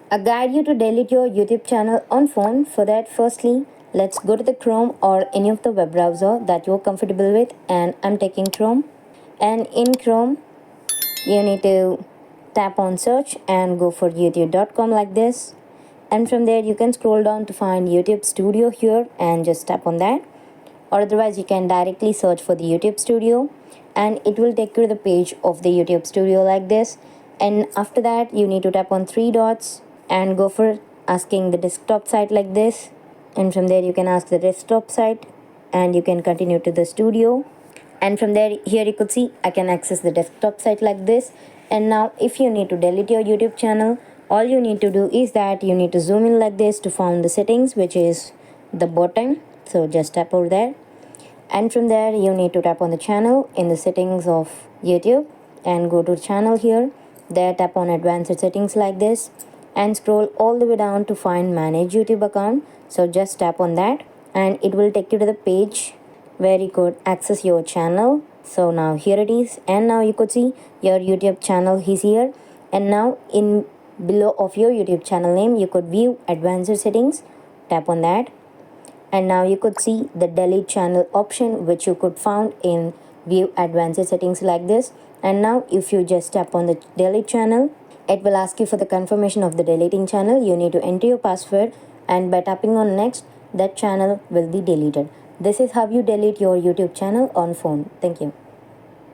A guide you to delete your YouTube channel on phone. For that, firstly, let's go to the Chrome or any of the web browser that you're comfortable with, and I'm taking Chrome. And in Chrome, you need to tap on search and go for youtube.com like this. And from there you can scroll down to find YouTube Studio here and just tap on that. Or otherwise you can directly search for the YouTube Studio and it will take you to the page of the YouTube Studio like this. And after that you need to tap on three dots and go for asking the desktop site like this. And from there you can ask the desktop site and you can continue to the studio. And from there, here you could see I can access the desktop site like this. And now if you need to delete your YouTube channel, all you need to do is that you need to zoom in like this to find the settings, which is the bottom. So just tap over there. And from there you need to tap on the channel in the settings of YouTube and go to channel here. There tap on advanced settings like this and scroll all the way down to find manage YouTube account. So just tap on that and it will take you to the page where you could access your channel. So now here it is, and now you could see your YouTube channel is here. And now in below of your YouTube channel name you could view advanced settings. Tap on that and now you could see the delete channel option, which you could found in view advanced settings like this. And now if you just tap on the delete channel, it will ask you for the confirmation of the deleting channel. You need to enter your password and by tapping on next, that channel will be deleted. This is how you delete your YouTube channel on phone. Thank you.